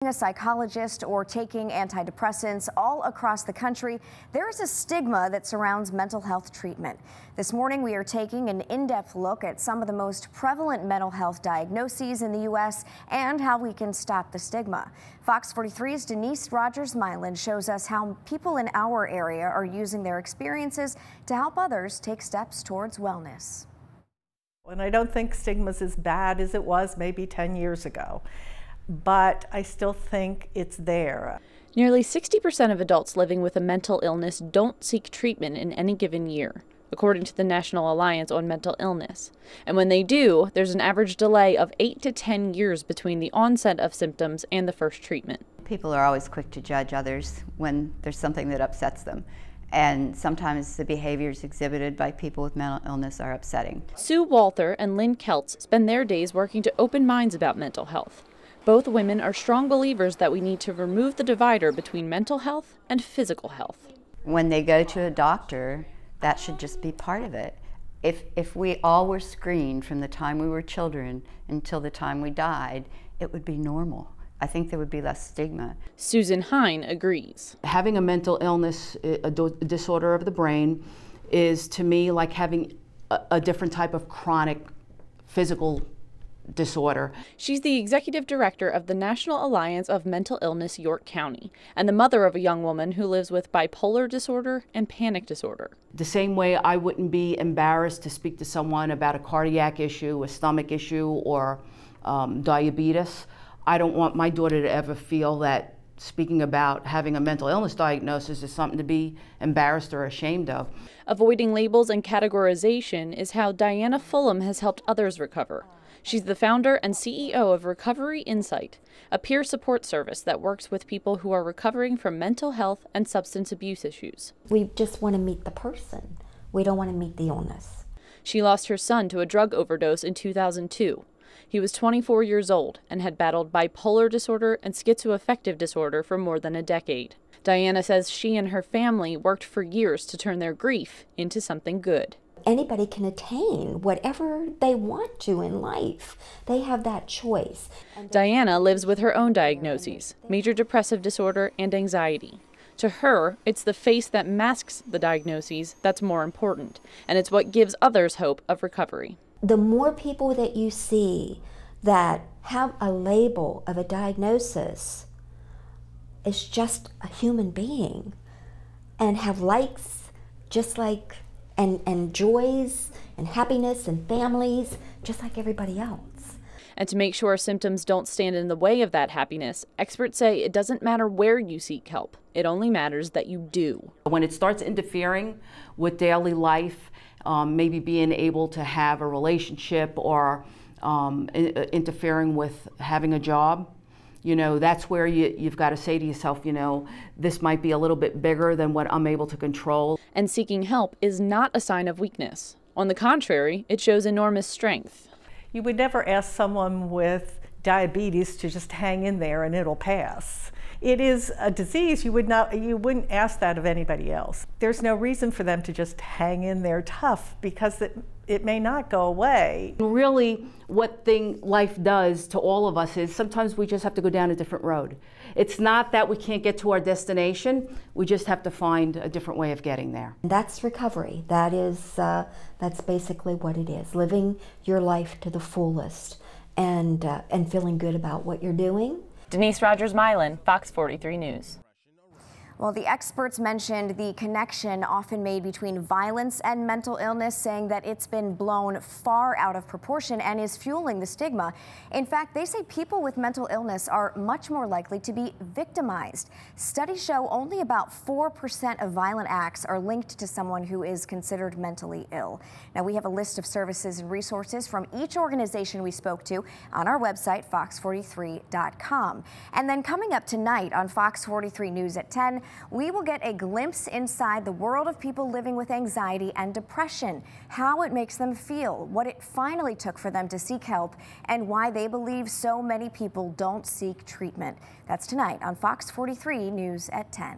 A psychologist or taking antidepressants all across the country, there is a stigma that surrounds mental health treatment. This morning, we are taking an in-depth look at some of the most prevalent mental health diagnoses in the U.S. and how we can stop the stigma. Fox 43's Denise Rogers-Myland shows us how people in our area are using their experiences to help others take steps towards wellness. And I don't think stigma's as bad as it was maybe 10 years ago. But I still think it's there. Nearly 60% of adults living with a mental illness don't seek treatment in any given year, according to the National Alliance on Mental Illness. And when they do, there's an average delay of 8 to 10 years between the onset of symptoms and the first treatment. People are always quick to judge others when there's something that upsets them. And sometimes the behaviors exhibited by people with mental illness are upsetting. Sue Walther and Lynn Keltz spend their days working to open minds about mental health. Both women are strong believers that we need to remove the divider between mental health and physical health. When they go to a doctor, that should just be part of it. If we all were screened from the time we were children until the time we died, it would be normal. I think there would be less stigma. Susan Hine agrees. Having a mental illness, a disorder of the brain, is to me like having a different type of chronic physical disorder. She's the executive director of the National Alliance of Mental Illness York County and the mother of a young woman who lives with bipolar disorder and panic disorder. The same way I wouldn't be embarrassed to speak to someone about a cardiac issue, a stomach issue, or diabetes, I don't want my daughter to ever feel that speaking about having a mental illness diagnosis is something to be embarrassed or ashamed of. Avoiding labels and categorization is how Diana Fulham has helped others recover. She's the founder and CEO of Recovery Insight, a peer support service that works with people who are recovering from mental health and substance abuse issues. We just want to meet the person. We don't want to meet the illness. She lost her son to a drug overdose in 2002. He was 24 years old and had battled bipolar disorder and schizoaffective disorder for more than a decade. Diana says she and her family worked for years to turn their grief into something good. Anybody can attain whatever they want to in life. They have that choice. Diana lives with her own diagnoses, major depressive disorder and anxiety. To her, it's the face that masks the diagnoses that's more important, and it's what gives others hope of recovery. The more people that you see that have a label of a diagnosis, is just a human being and have likes just like and joys and happiness and families just like everybody else. And to make sure symptoms don't stand in the way of that happiness, experts say it doesn't matter where you seek help. It only matters that you do. When it starts interfering with daily life, maybe being able to have a relationship or interfering with having a job, you know, that's where you've got to say to yourself, you know, this might be a little bit bigger than what I'm able to control. And seeking help is not a sign of weakness. On the contrary, it shows enormous strength. You would never ask someone with diabetes to just hang in there and it'll pass. It is a disease. You wouldn't ask that of anybody else. There's no reason for them to just hang in there tough because it may not go away. Really, what life does to all of us is sometimes we just have to go down a different road. It's not that we can't get to our destination, we just have to find a different way of getting there. That's recovery. That's basically what it is, living your life to the fullest and feeling good about what you're doing. Denise Rogers-Myland, Fox 43 News. Well, the experts mentioned the connection often made between violence and mental illness, saying that it's been blown far out of proportion and is fueling the stigma. In fact, they say people with mental illness are much more likely to be victimized. Studies show only about 4% of violent acts are linked to someone who is considered mentally ill. Now, we have a list of services and resources from each organization we spoke to on our website, fox43.com. And then coming up tonight on Fox 43 News at 10, we will get a glimpse inside the world of people living with anxiety and depression, how it makes them feel, what it finally took for them to seek help, and why they believe so many people don't seek treatment. That's tonight on Fox 43 News at 10.